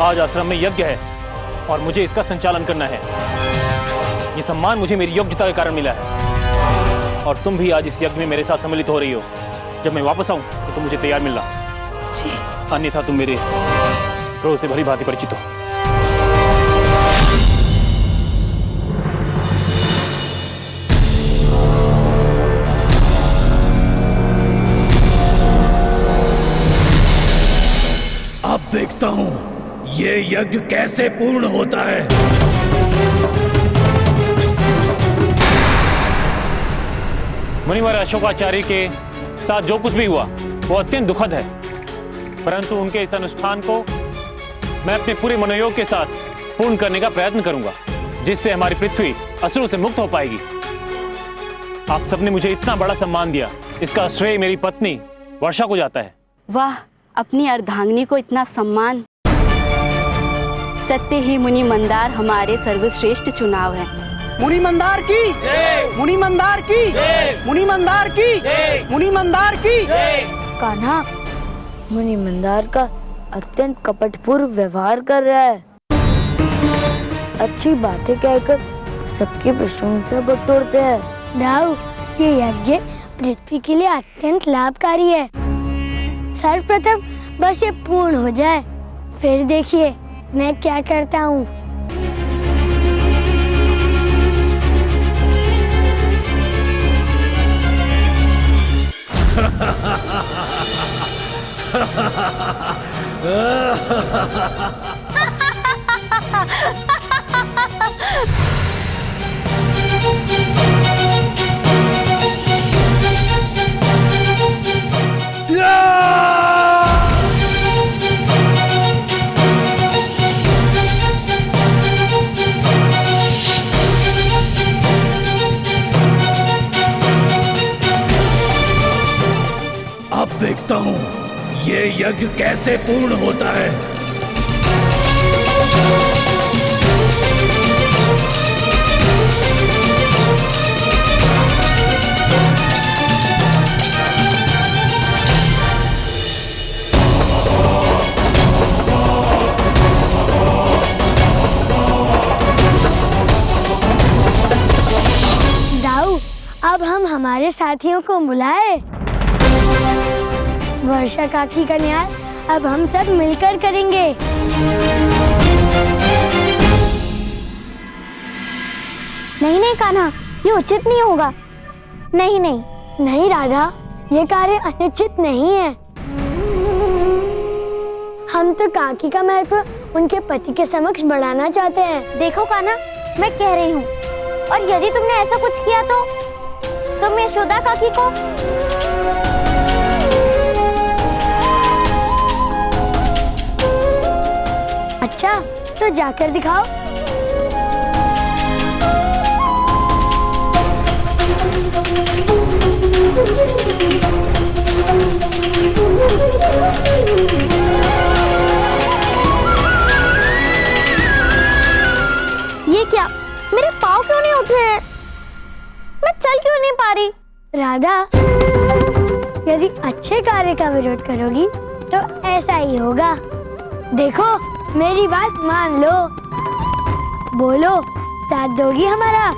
आज आश्रम में यज्ञ है और मुझे इसका संचालन करना है। ये सम्मान मुझे मेरी योग्यता के कारण मिला है और तुम भी आज इस यज्ञ में मेरे साथ सम्मिलित हो रही हो। जब मैं वापस आऊं तो तुम मुझे तैयार मिलना जी। अन्यथा तुम मेरे क्रोध से भली भांति परिचित हो। अब देखता हूं ये यज्ञ कैसे पूर्ण होता है। मुनिवर अशोकाचार्य के साथ जो कुछ भी हुआ वो अत्यंत दुखद है, परंतु उनके इस अनुष्ठान को मैं अपने पूरे मनोयोग के साथ पूर्ण करने का प्रयत्न करूंगा, जिससे हमारी पृथ्वी असुरों से मुक्त हो पाएगी। आप सबने मुझे इतना बड़ा सम्मान दिया, इसका श्रेय मेरी पत्नी वर्षा को जाता है। वाह, अपनी अर्धांगिनी को इतना सम्मान। सत्य ही मुनि मंदार हमारे सर्वश्रेष्ठ चुनाव है। मुनि मंदार की जय, मुनि मंदार की जय, मुनि मंदार की जय, मुनि मंदार की जय। कान्हा मुनि मंदार का अत्यंत कपटपूर्ण व्यवहार कर रहा है। अच्छी बातें कहकर सबकी प्रशंसा बटोरते हैं। दाऊ, ये यज्ञ पृथ्वी के लिए अत्यंत लाभकारी है। सर्वप्रथम बस ये पूर्ण हो जाए, फिर देखिए मैं क्या करता हूँ। अब देखता हूं ये यज्ञ कैसे पूर्ण होता है। दाऊ, अब हम हमारे साथियों को बुलाए। वर्षा काकी का न्याय अब हम सब मिलकर करेंगे। नहीं नहीं कान्हा, ये उचित नहीं होगा। नहीं नहीं नहीं राधा, ये कार्य अनुचित नहीं है। हम तो काकी का महत्व उनके पति के समक्ष बढ़ाना चाहते हैं। देखो कान्हा, मैं कह रही हूँ, और यदि तुमने ऐसा कुछ किया तो तुम यशोदा काकी को अच्छा, तो जाकर दिखाओ। ये क्या, मेरे पाँव क्यों नहीं उठ रहे हैं? मैं चल क्यों नहीं पा रही? राधा, यदि अच्छे कार्य का विरोध करोगी तो ऐसा ही होगा। देखो, मेरी बात मान लो। बोलो, साथ दोगी हमारा?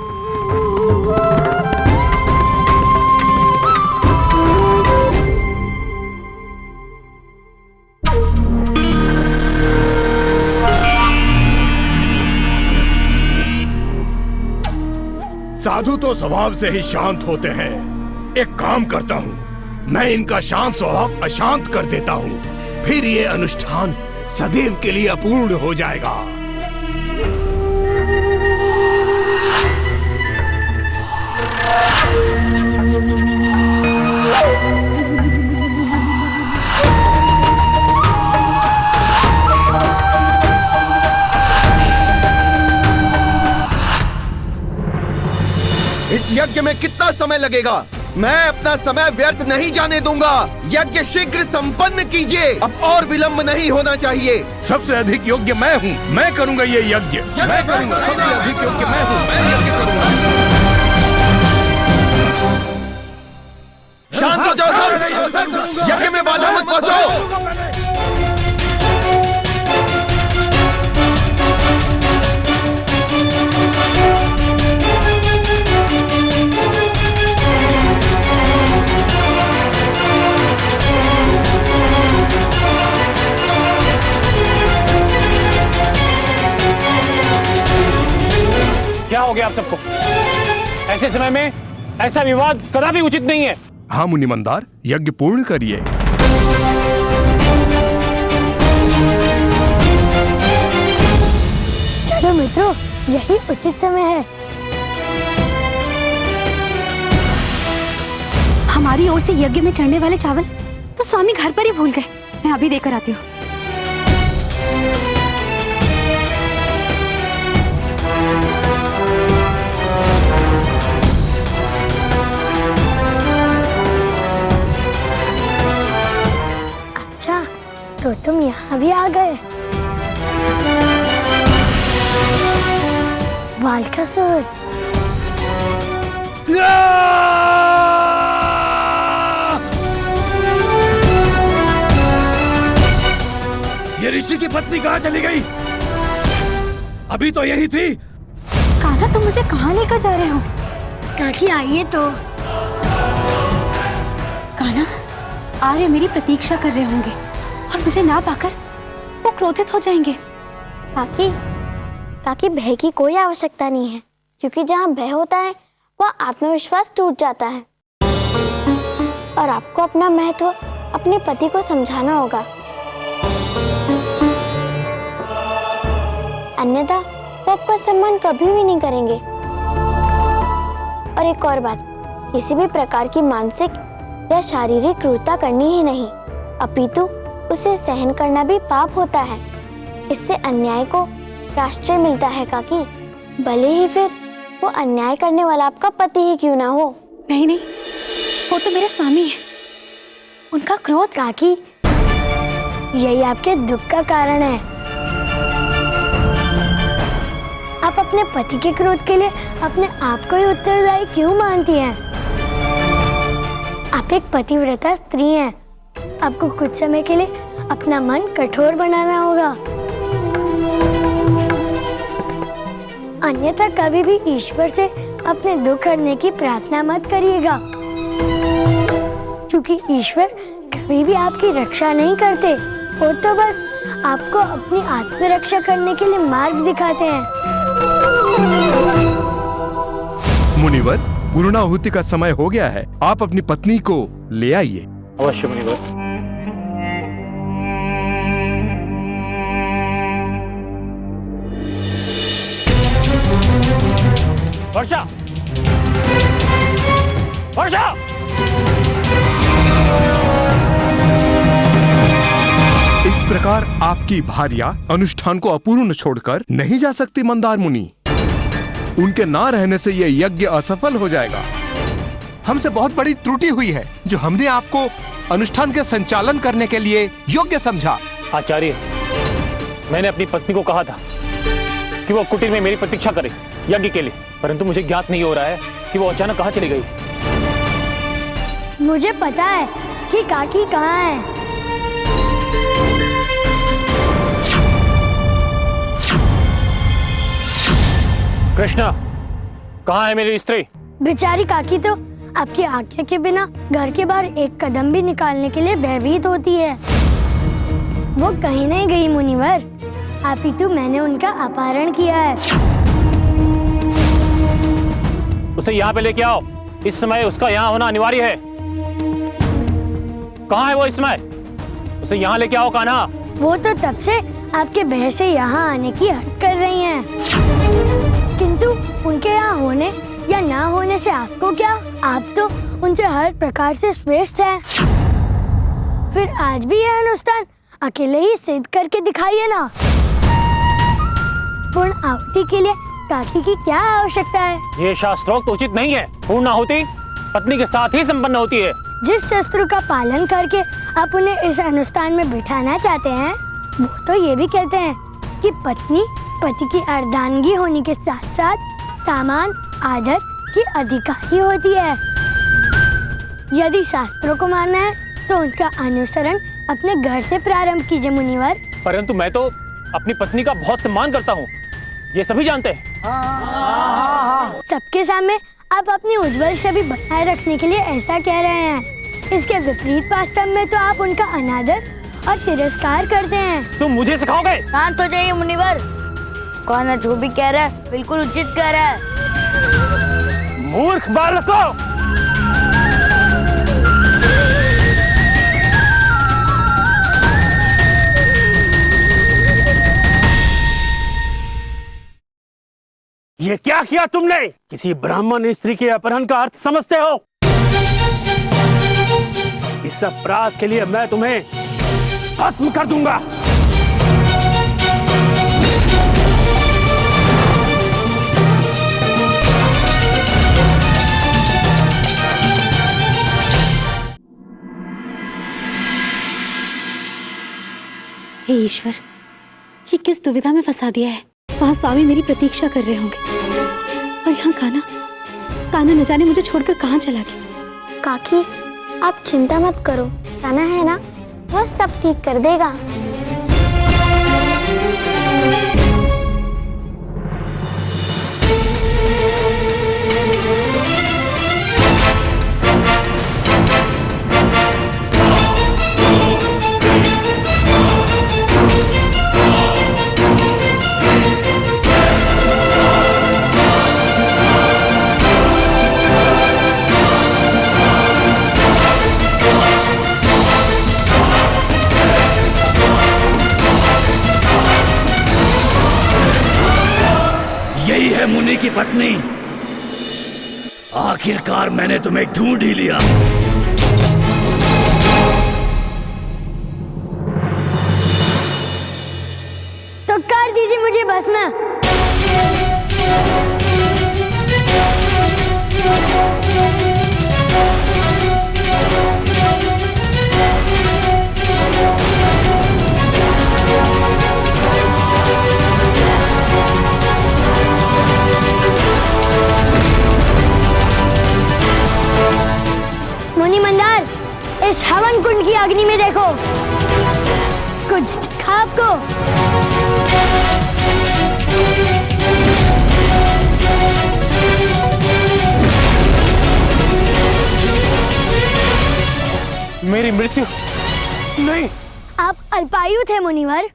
साधु तो स्वभाव से ही शांत होते हैं। एक काम करता हूँ, मैं इनका शांत स्वभाव अशांत कर देता हूँ, फिर ये अनुष्ठान सदैव के लिए अपूर्ण हो जाएगा। इस यज्ञ में कितना समय लगेगा? मैं अपना समय व्यर्थ नहीं जाने दूंगा। यज्ञ शीघ्र संपन्न कीजिए, अब और विलंब नहीं होना चाहिए। सबसे अधिक योग्य मैं हूँ, मैं करूँगा ये यज्ञ। मैं करूँगा, सबसे अधिक योग्य मैं हूँ, मैं यज्ञ करूँगा। शांत हो जाओ सब, यज्ञ में बाधा मत पहुँचाओ। आप सबको। ऐसे समय में ऐसा विवाद कदापि उचित नहीं है। हाँ मुनि मंदार, यज्ञ पूर्ण करिए। चलो मित्रों, यही उचित समय है। हमारी ओर से यज्ञ में चढ़ने वाले चावल तो स्वामी घर पर ही भूल गए। मैं अभी देकर आती हूँ। अच्छा, तो तुम यहाँ भी आ गए। बालकासुर, ये ऋषि की पत्नी कहाँ चली गई? अभी तो यही थी। कान्हा, तुम मुझे कहाँ लेकर जा रहे हो? काकी आइए तो। कान्हा, आर्य मेरी प्रतीक्षा कर रहे होंगे और मुझे ना पाकर वो क्रोधित हो जाएंगे। काकी भय की कोई आवश्यकता नहीं है, क्योंकि जहाँ भय होता है वहाँ आत्मविश्वास टूट जाता है। और आपको अपना महत्व अपने पति को समझाना होगा, अन्यथा वो आपका सम्मान कभी भी नहीं करेंगे। और एक और बात, किसी भी प्रकार की मानसिक या शारीरिक क्रूरता करनी ही नहीं, अपितु उसे सहन करना भी पाप होता है। इससे अन्याय को राष्ट्र मिलता है काकी, भले ही फिर वो अन्याय करने वाला आपका पति ही क्यों ना हो। नहीं नहीं, वो तो मेरे स्वामी है। उनका क्रोध। काकी, यही आपके दुख का कारण है। आप अपने पति के क्रोध के लिए अपने आप को ही उत्तरदायी क्यों मानती हैं? आप एक पतिव्रता स्त्री हैं। आपको कुछ समय के लिए अपना मन कठोर बनाना होगा, अन्यथा कभी भी ईश्वर से अपने दुख हरने की प्रार्थना मत करिएगा, क्योंकि ईश्वर कभी भी आपकी रक्षा नहीं करते, वो तो बस आपको अपनी आत्मरक्षा करने के लिए मार्ग दिखाते हैं। मुनिवर, पूर्णाहुति का समय हो गया है। आप अपनी पत्नी को ले आइए। अवश्य मुनिवर। वर्षा, वर्षा! इस प्रकार आपकी भार्या अनुष्ठान को अपूर्ण छोड़कर नहीं जा सकती मंदार मुनि। उनके ना रहने से यह यज्ञ असफल हो जाएगा। हमसे बहुत बड़ी त्रुटि हुई है जो हमने आपको अनुष्ठान के संचालन करने के लिए योग्य समझा। आचार्य, मैंने अपनी पत्नी को कहा था कि वो कुटीर में मेरी प्रतीक्षा करे यज्ञ के लिए, परंतु मुझे ज्ञात नहीं हो रहा है कि वो अचानक कहाँ चली गई। मुझे पता है कि काकी कहाँ है। कृष्णा, कहाँ है मेरी स्त्री? बेचारी काकी तो आपकी आज्ञा के बिना घर के बाहर एक कदम भी निकालने के लिए भयभीत होती है। वो कहीं नहीं गई मुनिवर, अपितु मैंने उनका अपहरण किया है। उसे यहाँ पे लेके आओ। इस समय उसका यहाँ होना अनिवार्य है। कहाँ है वो इस समय? उसे यहाँ लेके आओ कान्हा। वो तो तब से आपके भय से यहाँ आने की हट कर रही हैं। किंतु उनके यहाँ होने या ना होने से आपको क्या? आप तो उनसे हर प्रकार से श्रेष्ठ हैं। फिर आज भी यह अनुष्ठान अकेले ही सिद्ध करके दिखाइए ना। पूर्ण आहुति के लिए काकी की क्या आवश्यकता है? ये शास्त्रोक्त उचित नहीं है। पूर्ण आहुति पत्नी के साथ ही संपन्न होती है। जिस शस्त्र का पालन करके आप उन्हें इस अनुष्ठान में बिठाना चाहते हैं, वो तो ये भी कहते हैं कि पत्नी पति की अर्धांगी होने के साथ साथ सामान आदर की अधिकारी होती है। यदि शास्त्रों को मानना है तो उनका अनुसरण अपने घर से प्रारंभ कीजिए मुनिवर। परंतु मैं तो अपनी पत्नी का बहुत सम्मान करता हूँ, ये सभी जानते हैं। सबके सामने आप अपनी उज्जवल छवि बनाए रखने के लिए ऐसा कह रहे हैं। इसके विपरीत वास्तव में तो आप उनका अनादर और तिरस्कार करते हैं। तुम मुझे सिखाओगे? शांत हो जाइए मुनिवर। कौन जो भी कह रहा है बिल्कुल उचित कह रहा है। मूर्ख बालकों! ये क्या किया तुमने? किसी ब्राह्मण स्त्री के अपहरण का अर्थ समझते हो? इस अपराध के लिए मैं तुम्हें भस्म कर दूंगा। हे ईश्वर, ये किस दुविधा में फंसा दिया है। वहां स्वामी मेरी प्रतीक्षा कर रहे होंगे और यहाँ काना न जाने मुझे छोड़कर कहाँ चला गया। काकी, आप चिंता मत करो, कान्हा है ना, वह सब ठीक कर देगा। यही है मुनि की पत्नी। आखिरकार मैंने तुम्हें ढूंढ ही लिया। तो कर दीजिए मुझे भस्म। मुनि मंदार, इस हवन कुंड की अग्नि में देखो, कुछ दिखा आपको? मेरी मृत्यु नहीं। आप अल्पायु थे मुनिवर,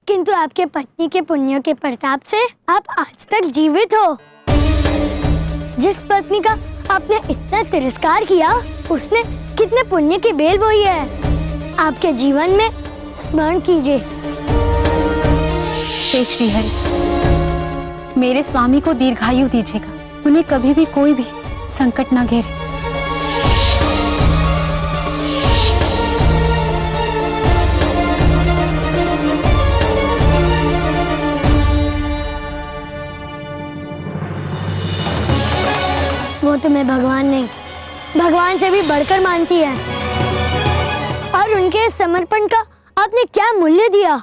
किंतु आपके पत्नी के पुण्यों के प्रताप से आप आज तक जीवित हो। जिस पत्नी का आपने इतना तिरस्कार किया, उसने कितने पुण्य की बेल बोई है। आपके जीवन में स्मरण कीजिए। हे श्रीहरि, मेरे स्वामी को दीर्घायु दीजिएगा, उन्हें कभी भी कोई भी संकट न घेरे। वो तुम्हें भगवान नहीं, भगवान से भी बढ़कर मानती है। और उनके समर्पण का आपने क्या मूल्य दिया?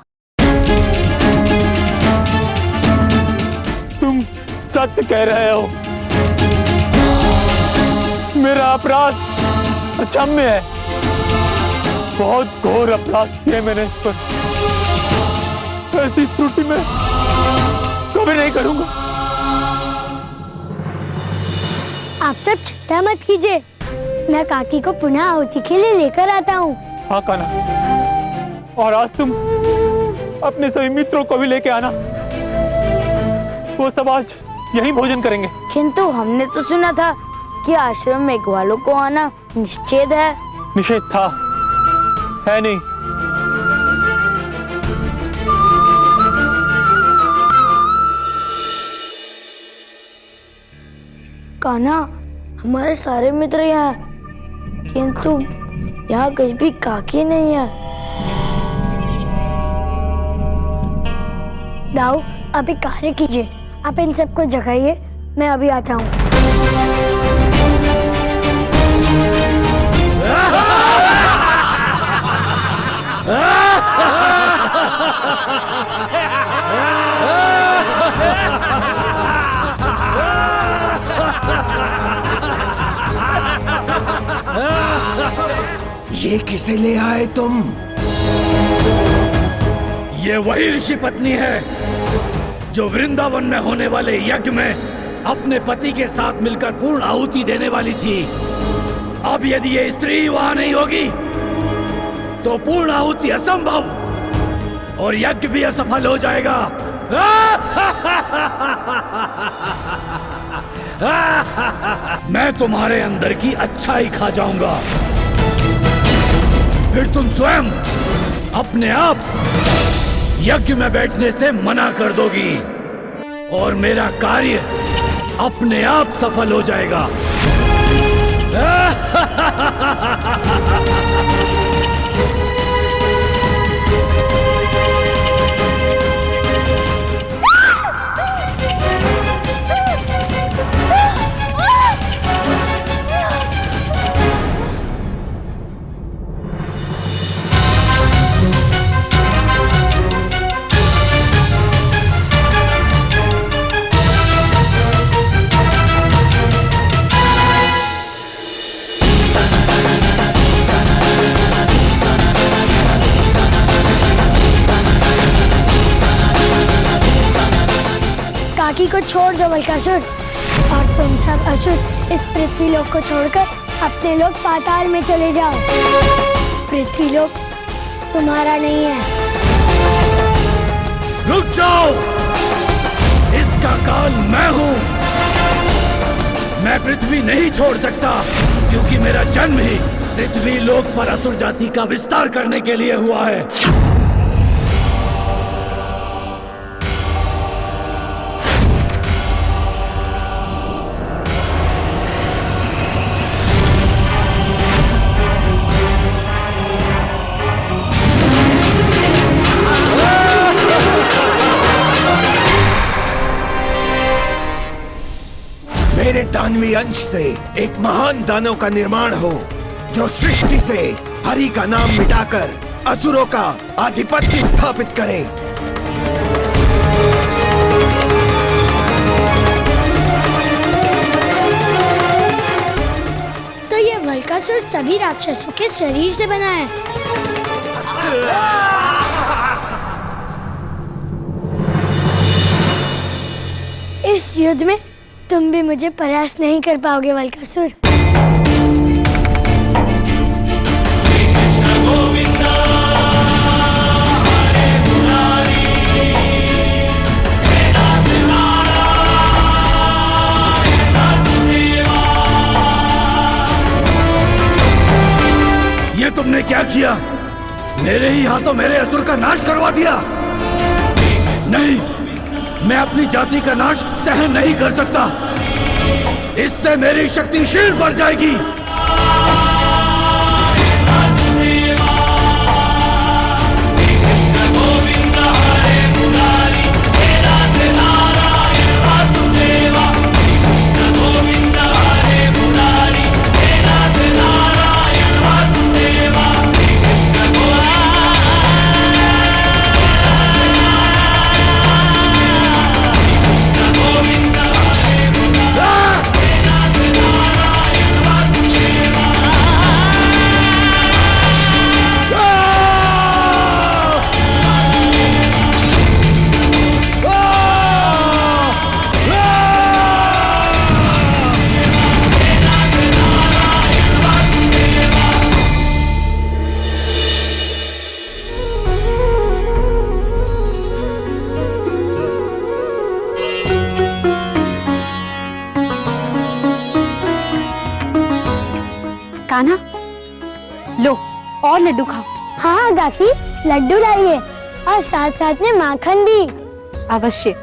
तुम सत्य कह रहे हो। मेरा अपराध अक्षम्य है। बहुत घोर अपराध किए मैंने इस पर। ऐसी त्रुटि मैं कभी नहीं करूंगा। आप सब चिंता मत कीजिए, मैं काकी को पुनः आहुति के लिए लेकर आता हूँ। हाँ कान्हा, और आज तुम अपने सभी मित्रों को भी लेके आना। वो सब आज यहीं भोजन करेंगे। किंतु हमने तो सुना था कि आश्रम में ग्वालों को आना निषेध है। निषेध था, है नहीं। कान्हा, हमारे सारे मित्र यहाँ हैं, किंतु यहाँ कहीं भी काकी नहीं है। दाऊ, आप एक कार्य कीजिए, आप इन सबको जगाइए, मैं अभी आता हूँ। ये किसे ले आए तुम? ये वही ऋषि पत्नी है जो वृंदावन में होने वाले यज्ञ में अपने पति के साथ मिलकर पूर्ण आहुति देने वाली थी। अब यदि ये स्त्री वहां नहीं होगी तो पूर्ण आहुति असंभव और यज्ञ भी असफल हो जाएगा। मैं तुम्हारे अंदर की अच्छाई खा जाऊंगा, फिर तुम स्वयं अपने आप यज्ञ में बैठने से मना कर दोगी और मेरा कार्य अपने आप सफल हो जाएगा। काकी को छोड़ दो बलकासुर, और तुम सब असुर इस पृथ्वी लोक को छोड़कर अपने लोक पाताल में चले जाओ। पृथ्वी लोक तुम्हारा नहीं है। रुक जाओ, इसका काल मैं हूँ। मैं पृथ्वी नहीं छोड़ सकता, क्योंकि मेरा जन्म ही पृथ्वी लोक पर असुर जाति का विस्तार करने के लिए हुआ है। मेरे दानवी अंश से एक महान दानव का निर्माण हो, जो सृष्टि से हरि का नाम मिटाकर असुरों का आधिपत्य स्थापित करे। तो ये बलकासुर सभी राक्षसों के शरीर से बना है। इस युद्ध में तुम भी मुझे परास्त नहीं कर पाओगे बलकासुर। ये तुमने क्या किया? मेरे ही हाथों मेरे असुर का नाश करवा दिया। नहीं, मैं अपनी जाति का नाश सहन नहीं कर सकता। इससे मेरी शक्ति क्षीण बढ़ जाएगी। कान्हा, लो और लड्डू खाओ। हाँ काकी, लड्डू लाइए और साथ साथ में माखन भी। अवश्य।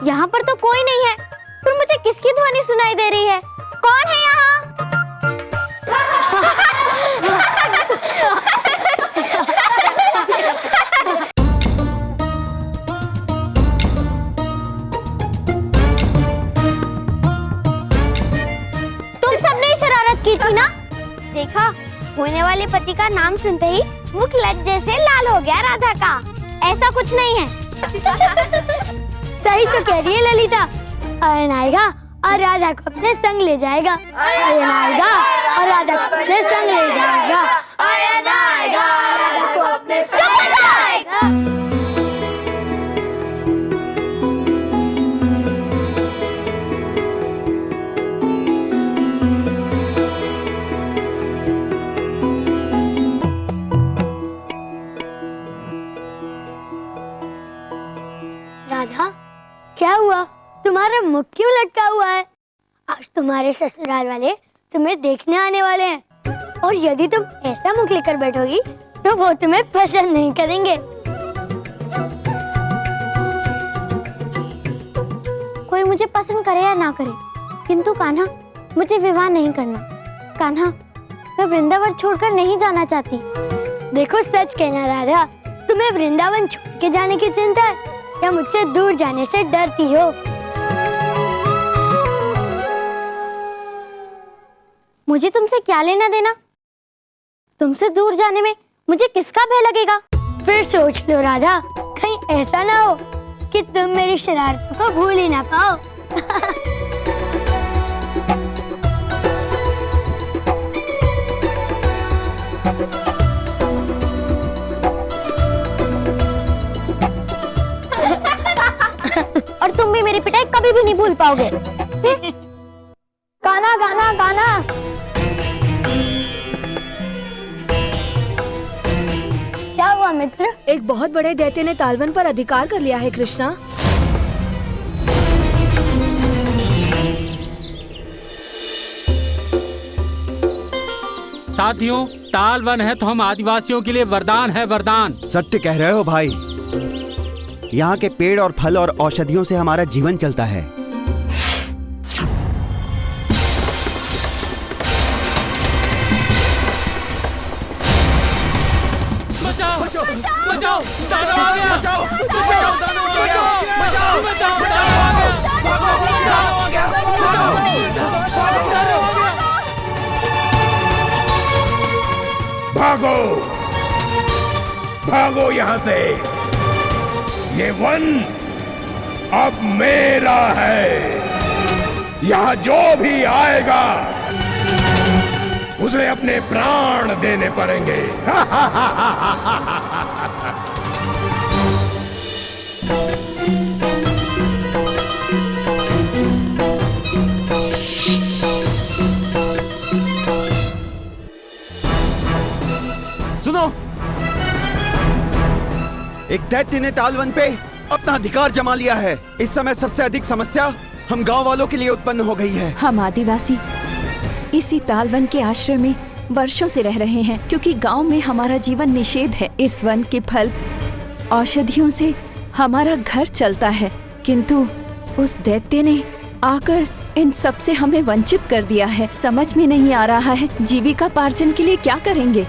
यहाँ पर तो कोई नहीं है, फिर मुझे किसकी ध्वनि सुनाई दे रही है? कौन है यहाँ? तुम सबने शरारत की थी ना? देखा, होने वाले पति का नाम सुनते ही मुख लज्जे से लाल हो गया राधा का। ऐसा कुछ नहीं है। सही तो कह रही है ललिता। आयन आएगा और राधा को अपने संग ले जाएगा। आर्यन आएगा और राधा को अपने संग ले जाएगा। आर्यन आएगा, राधा को अपने संग ले जाएगा। राधा, क्या हुआ? तुम्हारा मुख क्यों लटका हुआ है? आज तुम्हारे ससुराल वाले तुम्हें देखने आने वाले हैं और यदि तुम ऐसा मुख लेकर बैठोगी तो वो तुम्हें पसंद नहीं करेंगे। कोई मुझे पसंद करे या ना करे, किंतु कान्हा, मुझे विवाह नहीं करना। कान्हा, मैं वृंदावन छोड़कर नहीं जाना चाहती। देखो, सच कहना राधा, तुम्हें वृंदावन छोड़ के जाने की चिंता है या मुझसे दूर जाने से डरती हो? मुझे तुमसे क्या लेना देना? तुमसे दूर जाने में मुझे किसका भय लगेगा? फिर सोच लो राधा, कहीं ऐसा ना हो कि तुम मेरी शरारतों को भूल ही ना पाओ। और तुम भी मेरी पिटाई कभी भी नहीं भूल पाओगे। गाना गाना गाना। क्या हुआ मित्र? एक बहुत बड़े दैत्य ने तालवन पर अधिकार कर लिया है कृष्णा। साथियों, तालवन है तो हम आदिवासियों के लिए वरदान है, वरदान। सत्य कह रहे हो भाई। यहाँ के पेड़ और फल और औषधियों से हमारा जीवन चलता है। बचाओ बचाओ बचाओ, दानव आ गया। बचाओ बचाओ, दानव आ गया। बचाओ बचाओ, दानव आ गया। दानव आ गया। भागो भागो यहाँ से। ये वन अब मेरा है। यहाँ जो भी आएगा उसे अपने प्राण देने पड़ेंगे। सुनो, एक दैत्य ने तालवन पे अपना अधिकार जमा लिया है। इस समय सबसे अधिक समस्या हम गांव वालों के लिए उत्पन्न हो गई है। हम आदिवासी इसी तालवन के आश्रय में वर्षों से रह रहे हैं, क्योंकि गांव में हमारा जीवन निषेध है। इस वन के फल औषधियों से हमारा घर चलता है, किंतु उस दैत्य ने आकर इन सब से हमें वंचित कर दिया है। समझ में नहीं आ रहा है जीविका पार्जन के लिए क्या करेंगे।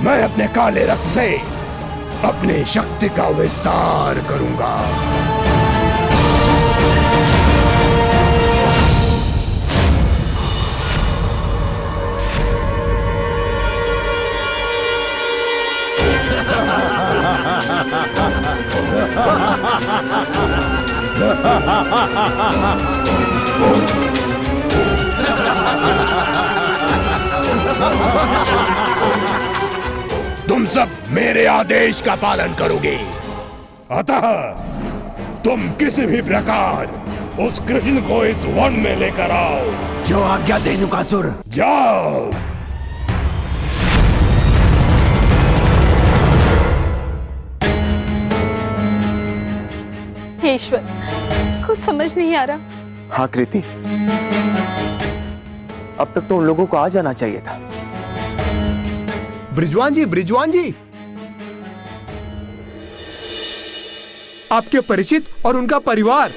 मैं अपने काले रक्त से अपनी शक्ति का विस्तार करूंगा। तुम सब मेरे आदेश का पालन करोगे, अतः तुम किसी भी प्रकार उस कृष्ण को इस वन में लेकर आओ। जो आज्ञा धेनुकासुर। जाओ। ईश्वर, कुछ समझ नहीं आ रहा। हाँ कृति, अब तक तो उन लोगों को आ जाना चाहिए था। ब्रिजवान जी, आपके परिचित और उनका परिवार।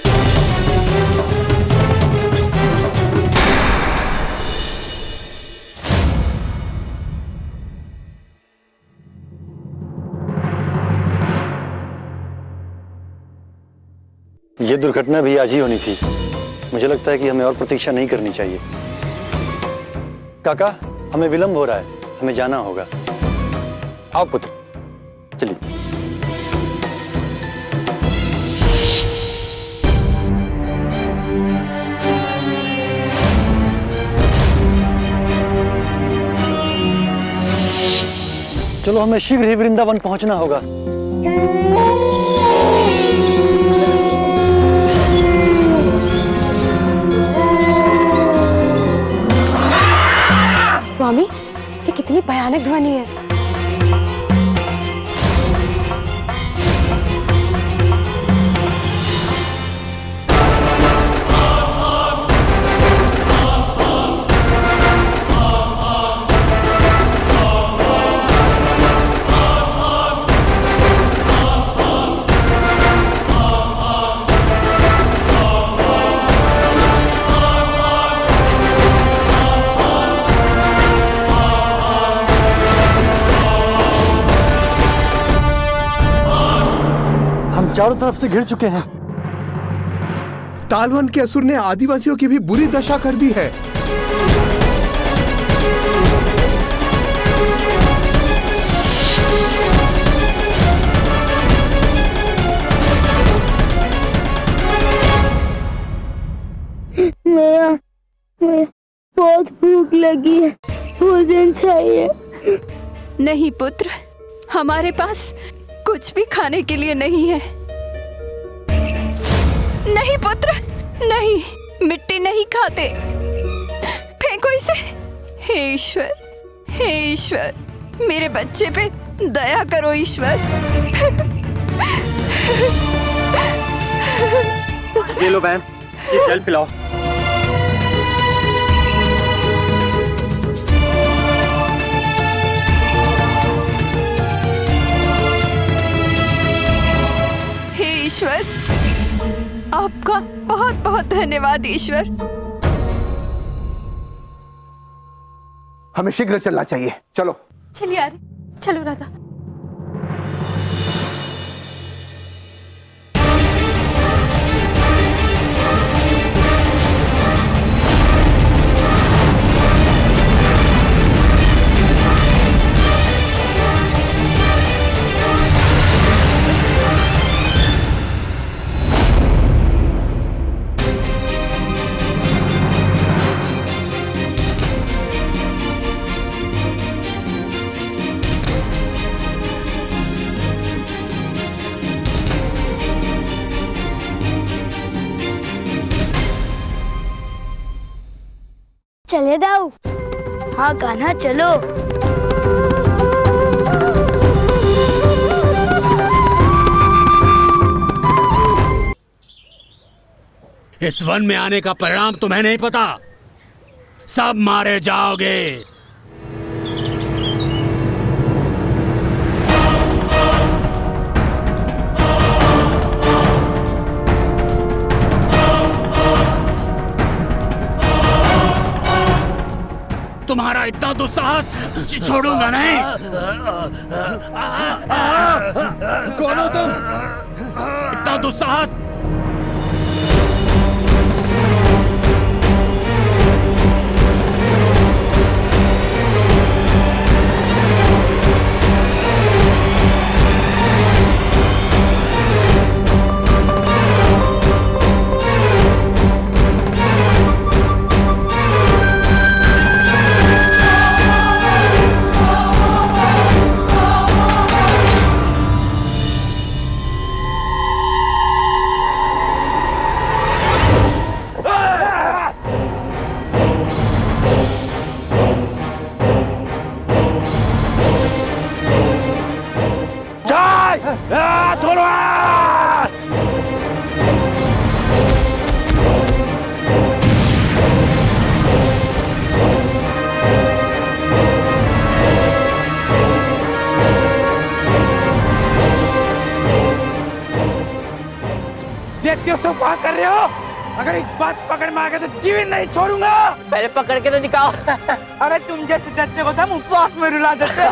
ये दुर्घटना भी आज ही होनी थी। मुझे लगता है कि हमें और प्रतीक्षा नहीं करनी चाहिए। काका, हमें विलंब हो रहा है, हमें जाना होगा। आओ पुत्र, चलिए। चलो, हमें शीघ्र ही वृंदावन पहुंचना होगा। स्वामी, ये कितनी भयानक ध्वनि है। चारों तरफ से घिर चुके हैं। तालवन के असुर ने आदिवासियों की भी बुरी दशा कर दी है। मुझे बहुत भूख लगी है, भोजन चाहिए। नहीं पुत्र, हमारे पास कुछ भी खाने के लिए नहीं है। नहीं पुत्र, नहीं, मिट्टी नहीं खाते, फेंको इसे। हे ईश्वर, हे ईश्वर, मेरे बच्चे पे दया करो ईश्वर। ये लो बहन, ये जल पिलाओ। हे ईश्वर, आपका बहुत बहुत धन्यवाद ईश्वर। हमें शीघ्र चलना चाहिए, चलो। चलिए यार, चलो राधा। चले दाऊ। हाँ कान्हा, चलो। इस वन में आने का परिणाम तुम्हें नहीं पता, सब मारे जाओगे। तुम्हारा इतना दुस्साहस छोड़ूंगा नहीं। कौन हो तुम? इतना दुस्साहस? क्या कर रहे हो? अगर एक बात पकड़ में आ गया तो जीवन नहीं छोड़ूंगा। पहले पकड़ के तो दिखाओ। अरे तुम जैसे डरते हो तो हम उपवास में रुला देते।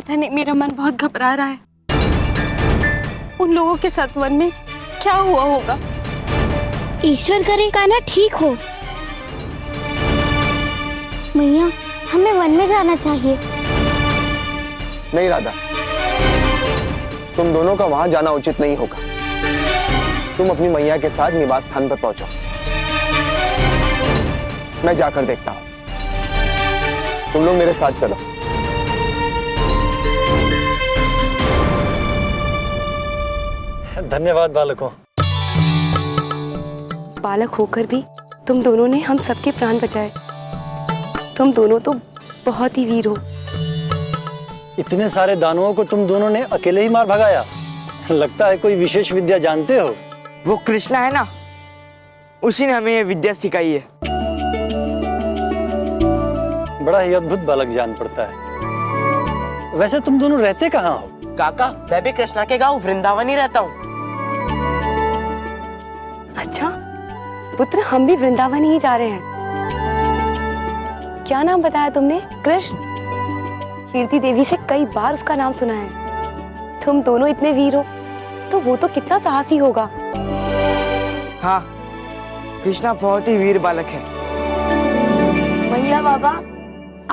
पता नहीं, मेरा मन बहुत घबरा रहा है। उन लोगों के साथ वन में क्या हुआ होगा? ईश्वर करे कान्हा ठीक हो। मैया, हमें वन में जाना चाहिए। नहीं राधा, तुम दोनों का वहां जाना उचित नहीं होगा। तुम अपनी मैया के साथ निवास स्थान पर पहुंचो, मैं जाकर देखता हूं। तुम लोग मेरे साथ चलो। धन्यवाद बालकों। बालक होकर भी तुम दोनों ने हम सबके प्राण बचाए। तुम दोनों तो बहुत ही वीर हो। इतने सारे दानवों को तुम दोनों ने अकेले ही मार भगाया। लगता है कोई विशेष विद्या जानते हो। वो कृष्णा है ना, उसी ने हमें ये विद्या सिखाई है। बड़ा ही अद्भुत बालक जान पड़ता है। वैसे तुम दोनों रहते कहाँ हो? काका, मैं भी कृष्णा के गांव वृंदावन ही रहता हूँ। अच्छा पुत्र, हम भी वृंदावन ही जा रहे हैं। क्या नाम बताया तुमने? कृष्ण। कीर्ति देवी से कई बार उसका नाम सुना है। तुम दोनों इतने वीर हो तो वो तो कितना साहसी होगा। हाँ, कृष्णा बहुत ही वीर बालक है। मैया बाबा,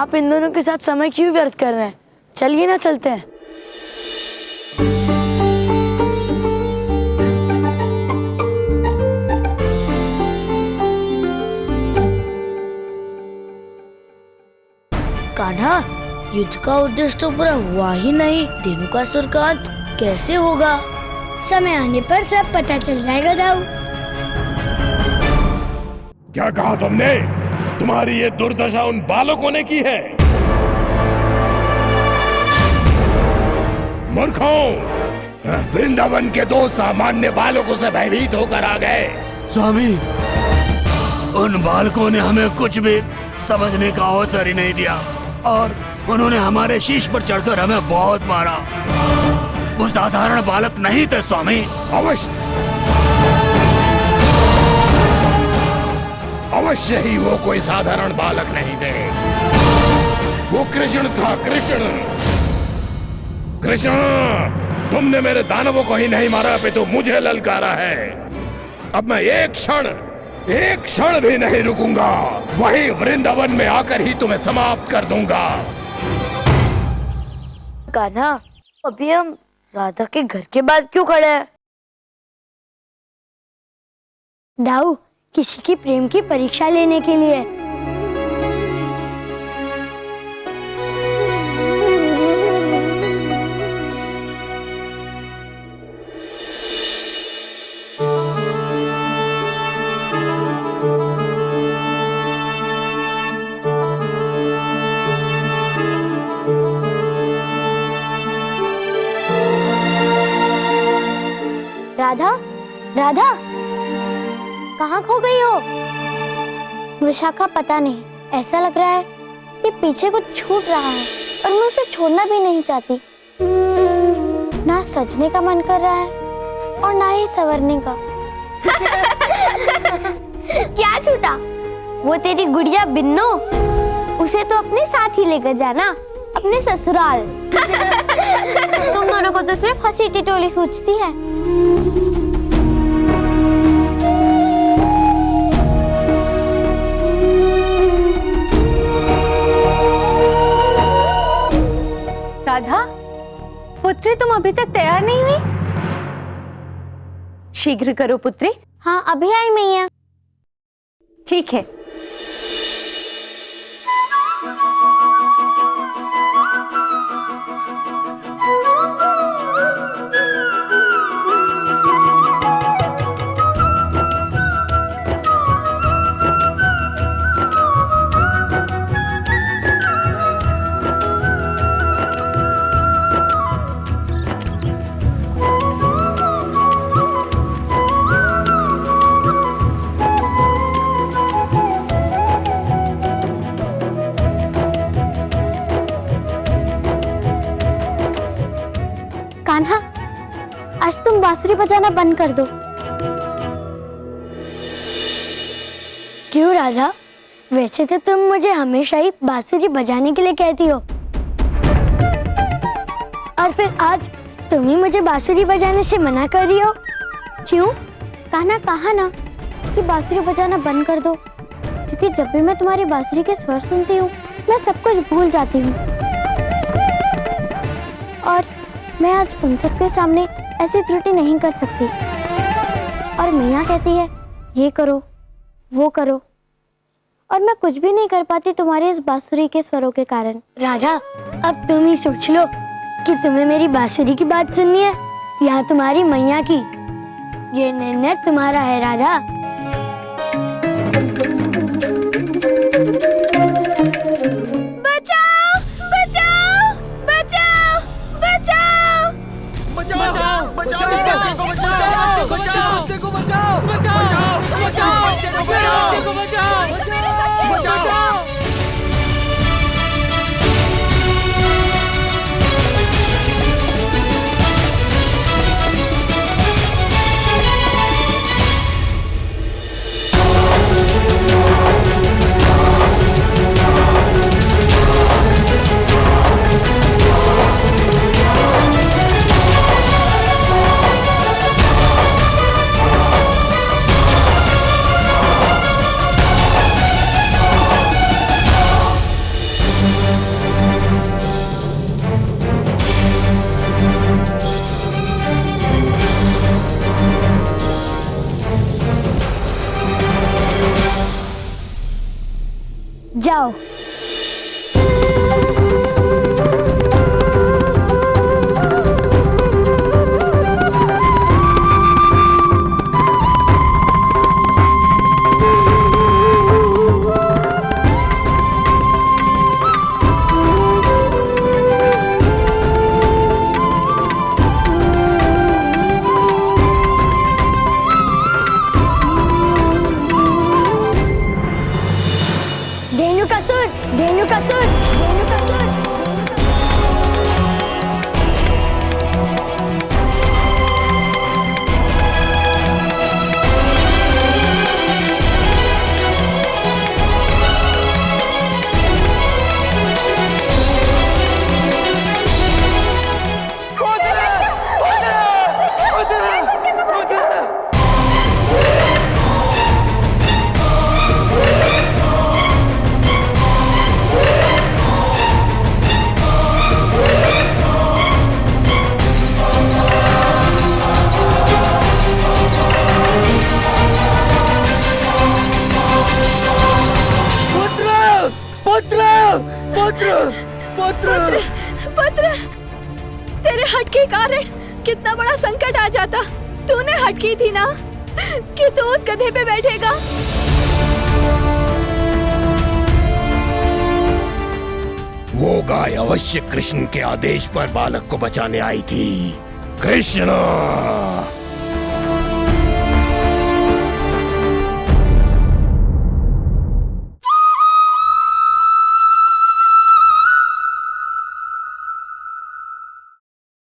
आप इन दोनों के साथ समय क्यों व्यर्थ कर रहे हैं? चलिए ना, चलते हैं। कान्हा, युद्ध का उद्देश्य तो पूरा हुआ ही नहीं। धेनुकासुर का अंत कैसे होगा? समय आने पर सब पता चल जाएगा दाऊ। क्या कहा तुमने? तुम्हारी ये दुर्दशा उन बालकों ने की है। मूर्खों, वृंदावन के दो सामान्य बालकों से भयभीत होकर आ गए। स्वामी, उन बालकों ने हमें कुछ भी समझने का अवसर ही नहीं दिया और उन्होंने हमारे शीश पर चढ़कर हमें बहुत मारा। वो साधारण बालक नहीं थे स्वामी। अवश्य ही वो कोई साधारण बालक नहीं थे। वो कृष्ण था, कृष्ण। कृष्ण, तुमने मेरे दानवों को ही नहीं मारा अपितु मुझे ललकारा है। अब मैं एक क्षण भी नहीं रुकूंगा। वहीं वृंदावन में आकर ही तुम्हें समाप्त कर दूंगा। कान्हा, अभी हम राधा के घर के बाद क्यों खड़े हैं? दाऊ, किसी की प्रेम की परीक्षा लेने के लिए। राधा, राधा, कहाँ खो गई हो? विशाखा, पता नहीं, ऐसा लग रहा है कि पीछे कुछ छूट रहा है और मैं उसे छोड़ना भी नहीं चाहती। ना सजने का मन कर रहा है और ना ही संवरने का। क्या छूटा? वो तेरी गुड़िया बिन्नो, उसे तो अपने साथ ही लेकर जाना, अपने ससुराल। तुम दोनों को तो सिर्फ हंसी टिटोली सूझती है। राधा, पुत्री, तुम अभी तक तैयार नहीं हुई? शीघ्र करो पुत्री। हाँ, अभी आई मैया। ठीक है। कान्हा, आज तुम बांसुरी बजाना बंद कर दो। क्यों राधा? वैसे तो तुम मुझे हमेशा ही बांसुरी बजाने के लिए कहती हो। फिर आज तुम ही मुझे बांसुरी बजाने से मना कर रही हो? क्यों? कान्हा कहा ना कि बांसुरी बजाना बंद कर दो, क्योंकि जब भी मैं तुम्हारी बांसुरी के स्वर सुनती हूँ मैं सब कुछ भूल जाती हूँ, और मैं आज उन सबके सामने ऐसी त्रुटि नहीं कर सकती। और मैया कहती है ये करो वो करो, और मैं कुछ भी नहीं कर पाती तुम्हारे इस बांसुरी के स्वरों के कारण। राधा, अब तुम ही सोच लो कि तुम्हें मेरी बांसुरी की बात सुननी है या तुम्हारी मैया की। ये निर्णय तुम्हारा है राधा। बचाओ बचाओ बचाओ बचाओ बचाओ बचाओ बच्चे को बचाओ बच्चे को बचाओ बचाओ बच्चे को बचाओ बचाओ। जाओ। धेनुकासुर, धेनुकासुर, धेनुकासुर। पुत्र, पुत्र, तेरे हट के कारण कितना बड़ा संकट आ जाता। तूने हट की थी ना कि तू उस गधे पे बैठेगा। वो गाय अवश्य कृष्ण के आदेश पर बालक को बचाने आई थी। कृष्ण!